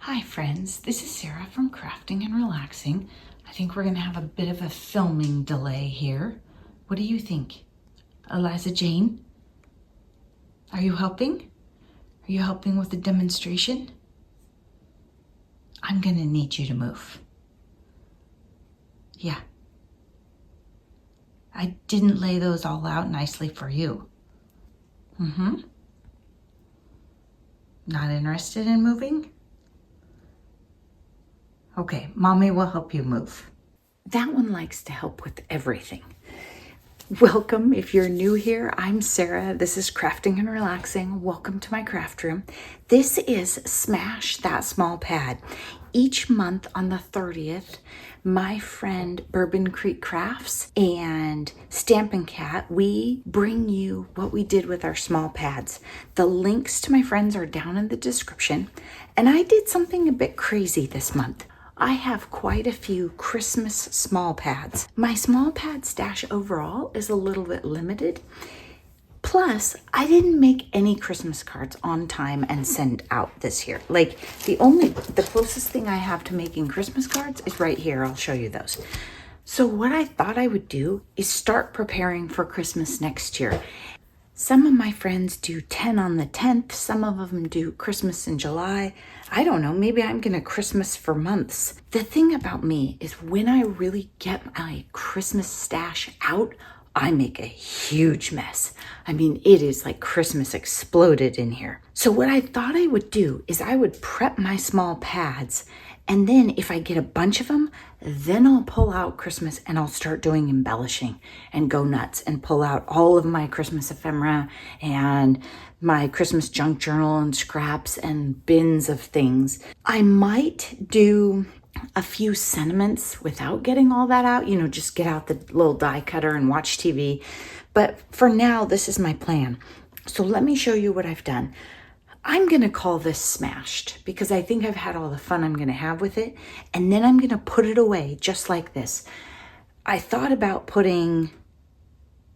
Hi friends, this is Sarah from Crafting and Relaxing. I think we're gonna have a bit of a filming delay here. What do you think? Eliza Jane? Are you helping? Are you helping with the demonstration? I'm gonna need you to move. Yeah. I didn't lay those all out nicely for you. Not interested in moving? Okay, Mommy will help you move. That one likes to help with everything. Welcome. If you're new here, I'm Sarah. This is Crafting and Relaxing. Welcome to my craft room. This is Smash That Small Pad. Each month on the 30th, my friend Bourbon Creek Crafts and Stampin' Cat, we bring you what we did with our small pads. The links to my friends are down in the description. And I did something a bit crazy this month. I have quite a few Christmas small pads. My small pad stash overall is a little bit limited. Plus, I didn't make any Christmas cards on time and send out this year. Like the closest thing I have to making Christmas cards is right here. I'll show you those. So what I thought I would do is start preparing for Christmas next year. Some of my friends do 10 on the 10th. Some of them do Christmas in July. I don't know, maybe I'm gonna Christmas for months. The thing about me is when I really get my Christmas stash out, I make a huge mess. I mean, it is like Christmas exploded in here. So what I thought I would do is I would prep my small pads, and then if I get a bunch of them, then I'll pull out Christmas and I'll start doing embellishing and go nuts and pull out all of my Christmas ephemera and my Christmas junk journal and scraps and bins of things. I might do a few sentiments without getting all that out, just get out the little die cutter and watch TV. But for now, this is my plan. So let me show you what I've done. I'm gonna call this Smashed because I think I've had all the fun I'm gonna have with it. And then I'm gonna put it away just like this. I thought about putting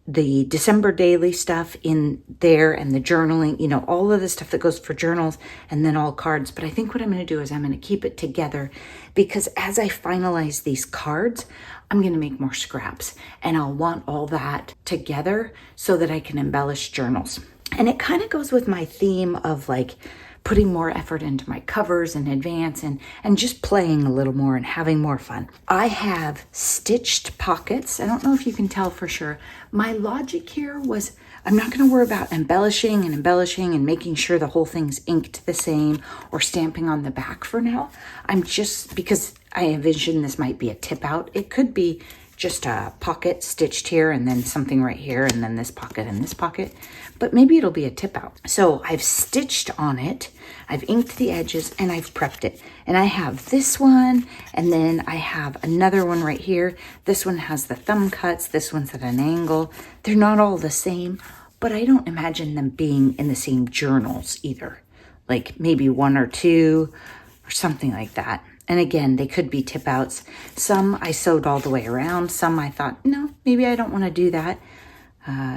the December daily stuff in there and the journaling, all of the stuff that goes for journals and then all cards. But I think what I'm going to do is I'm going to keep it together because as I finalize these cards, I'm going to make more scraps and I'll want all that together so that I can embellish journals. And it kind of goes with my theme of like putting more effort into my covers in advance and just playing a little more and having more fun. I have stitched pockets. I don't know if you can tell for sure. My logic here was I'm not going to worry about embellishing and making sure the whole thing's inked the same or stamping on the back for now. I'm just, because I envision this might be a tip out. It could be just a pocket stitched here and then something right here and then this pocket and this pocket, but maybe it'll be a tip out. So I've stitched on it, I've inked the edges and I've prepped it. And I have this one and then I have another one right here. This one has the thumb cuts, this one's at an angle. They're not all the same, but I don't imagine them being in the same journals either. Like maybe one or two or something like that. And again, they could be tip outs. Some I sewed all the way around. Some I thought, no, maybe I don't want to do that.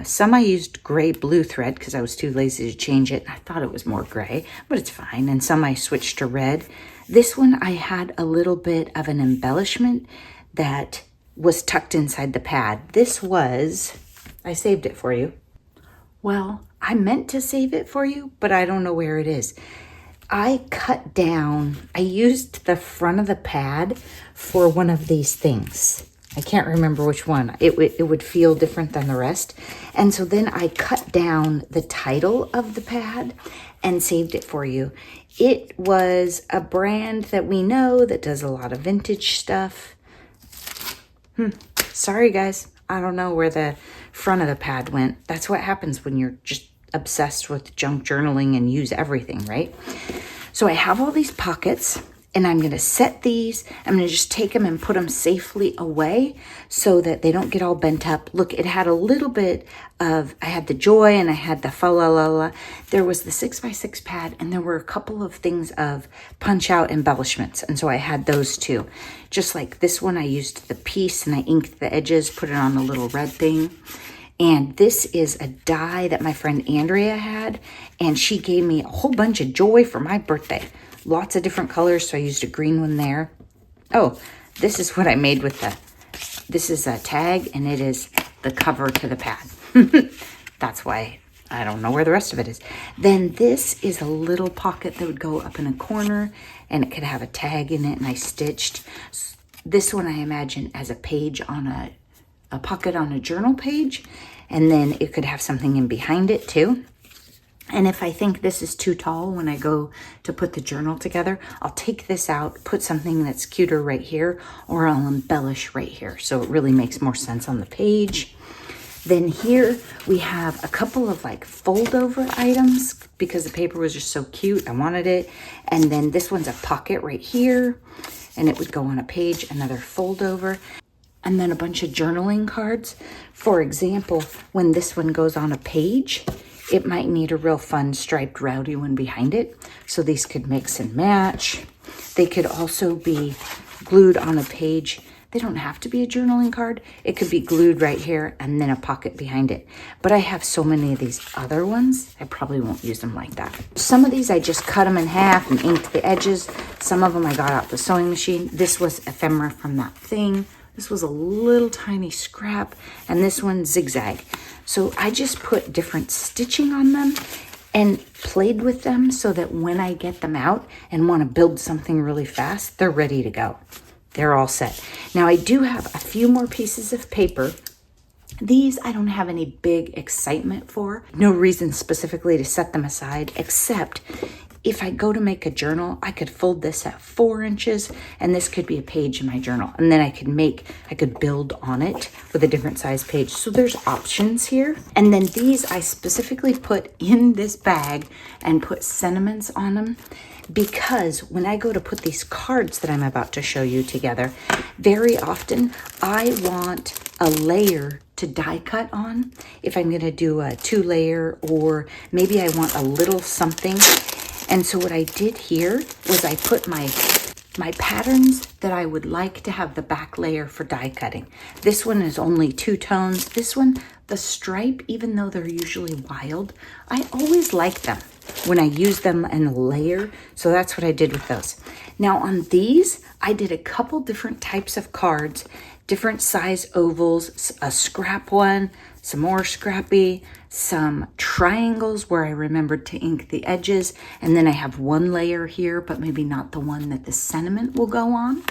Some I used gray blue thread because I was too lazy to change it. I thought it was more gray, but it's fine. And some I switched to red. This one I had a little bit of an embellishment that was tucked inside the pad. This was, I saved it for you. Well, I meant to save it for you, but I don't know where it is. I used the front of the pad for one of these things. I can't remember which one. It would feel different than the rest. And so then I cut down the title of the pad and saved it for you. It was a brand that we know that does a lot of vintage stuff. Sorry guys, I don't know where the front of the pad went. That's what happens when you're just obsessed with junk journaling and use everything, right? So I have all these pockets and I'm going to set these. I'm going to just take them and put them safely away so that they don't get all bent up. Look, it had a little bit of, I had the joy and I had the fa la la la. There was the 6x6 pad and there were a couple of things of punch out embellishments. And so I had those too. Just like this one, I used the piece and I inked the edges, put it on a little red thing. And this is a die that my friend Andrea had, and she gave me a whole bunch of joy for my birthday. lots of different colors, so I used a green one there. Oh, this is what I made with this is a tag, and it is the cover to the pad. That's why I don't know where the rest of it is. Then this is a little pocket that would go up in a corner, and it could have a tag in it, and I stitched this one, I imagine, as a page on a pocket on a journal page, and then it could have something in behind it too. And if I think this is too tall when I go to put the journal together, I'll take this out, put something that's cuter right here, or I'll embellish right here, so it really makes more sense on the page. Then here we have a couple of like fold over items because the paper was just so cute. I wanted it. And then this one's a pocket right here, and it would go on a page, another fold over. And then a bunch of journaling cards. For example, when this one goes on a page, it might need a real fun striped rowdy one behind it. So these could mix and match. They could also be glued on a page. They don't have to be a journaling card. It could be glued right here and then a pocket behind it. But I have so many of these other ones, I probably won't use them like that. Some of these I just cut them in half and inked the edges. Some of them I got out the sewing machine. This was ephemera from that thing. This was a little tiny scrap, and this one zigzag. So I just put different stitching on them and played with them so that when I get them out and want to build something really fast, they're ready to go. They're all set. Now I do have a few more pieces of paper. These I don't have any big excitement for. No reason specifically to set them aside, except if I go to make a journal, I could fold this at 4 inches, and this could be a page in my journal. And then I could build on it with a different size page. So there's options here. And then these I specifically put in this bag and put sentiments on them, because when I go to put these cards that I'm about to show you together, very often I want a layer to die cut on. If I'm gonna do a 2-layer, or maybe I want a little something. And so what I did here was I put my patterns that I would like to have the back layer for die cutting. This one is only 2 tones. This one, the stripe, even though they're usually wild, I always like them when I use them in a layer. So that's what I did with those. Now on these, I did a couple different types of cards, different size ovals, a scrap one, some more scrappy, some triangles where I remembered to ink the edges, and then I have 1 layer here, but maybe not the one that the sentiment will go on.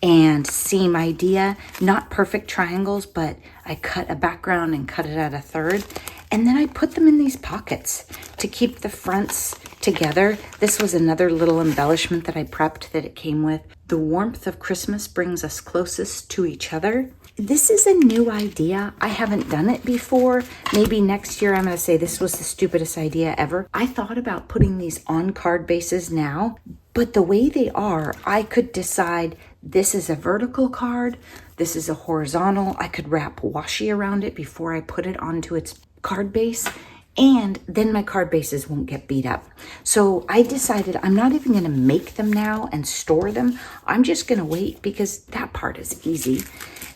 And same idea, not perfect triangles, but I cut a background and cut it at a third. And then I put them in these pockets to keep the fronts together. This was another little embellishment that I prepped that it came with. The warmth of Christmas brings us closest to each other. This is a new idea. I haven't done it before. Maybe next year I'm going to say this was the stupidest idea ever. I thought about putting these on card bases now, but the way they are, I could decide this is a vertical card, this is a horizontal. I could wrap washi around it before I put it onto its card base, and then my card bases won't get beat up. So I decided I'm not even going to make them now and store them. I'm just going to wait because that part is easy.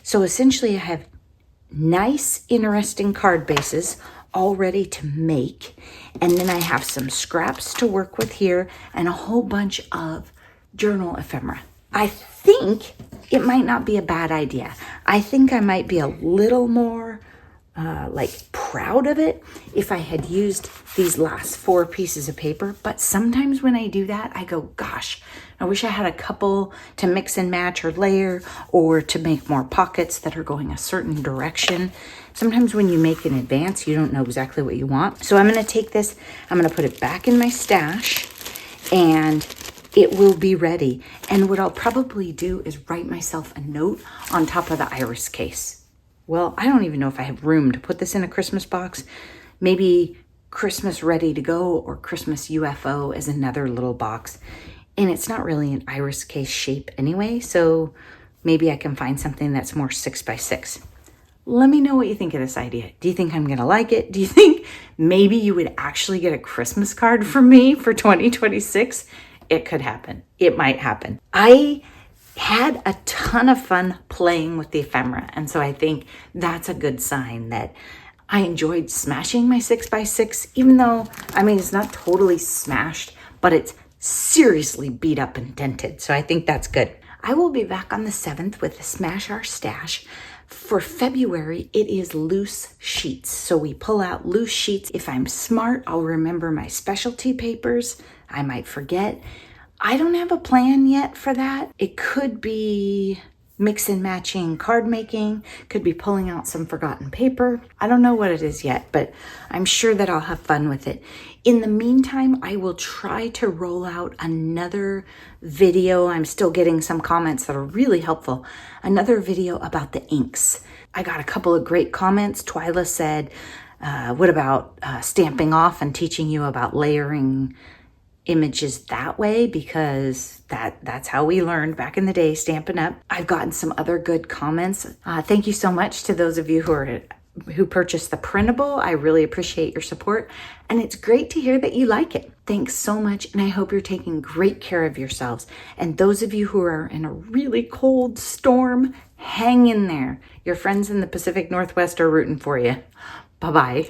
So essentially I have nice, interesting card bases all ready to make. And then I have some scraps to work with here and a whole bunch of journal ephemera. I think it might not be a bad idea. I think I might be a little more proud of it if I had used these last 4 pieces of paper. But sometimes when I do that, I go, gosh, I wish I had a couple to mix and match or layer, or to make more pockets that are going a certain direction. Sometimes when you make in advance, you don't know exactly what you want. So I'm going to take this, I'm going to put it back in my stash, and it will be ready. And what I'll probably do is write myself a note on top of the iris case. Well, I don't even know if I have room to put this in a Christmas box. Maybe Christmas ready to go, or Christmas UFO as another little box. And it's not really an iris case shape anyway, so maybe I can find something that's more 6x6. Let me know what you think of this idea. Do you think I'm gonna like it? Do you think maybe you would actually get a Christmas card from me for 2026? It could happen. It might happen. I had a ton of fun playing with the ephemera, and so I think that's a good sign that I enjoyed smashing my 6x6, even though, I mean, it's not totally smashed, but it's seriously beat up and dented. So I think that's good. I will be back on the 7th with the Smash Our Stash. For February, it is loose sheets. So we pull out loose sheets. If I'm smart, I'll remember my specialty papers. I might forget. I don't have a plan yet for that. It could be mix and matching card making, could be pulling out some forgotten paper. I don't know what it is yet, but I'm sure that I'll have fun with it. In the meantime, I will try to roll out another video. I'm still getting some comments that are really helpful. Another video about the inks. I got a couple of great comments. Twyla said, what about stamping off and teaching you about layering images that way, because that's how we learned back in the day, Stampin' Up. I've gotten some other good comments. Thank you so much to those of you who purchased the printable. I really appreciate your support, and it's great to hear that you like it. Thanks so much, and I hope you're taking great care of yourselves. And those of you who are in a really cold storm, hang in there. Your friends in the Pacific Northwest are rooting for you. Bye-bye.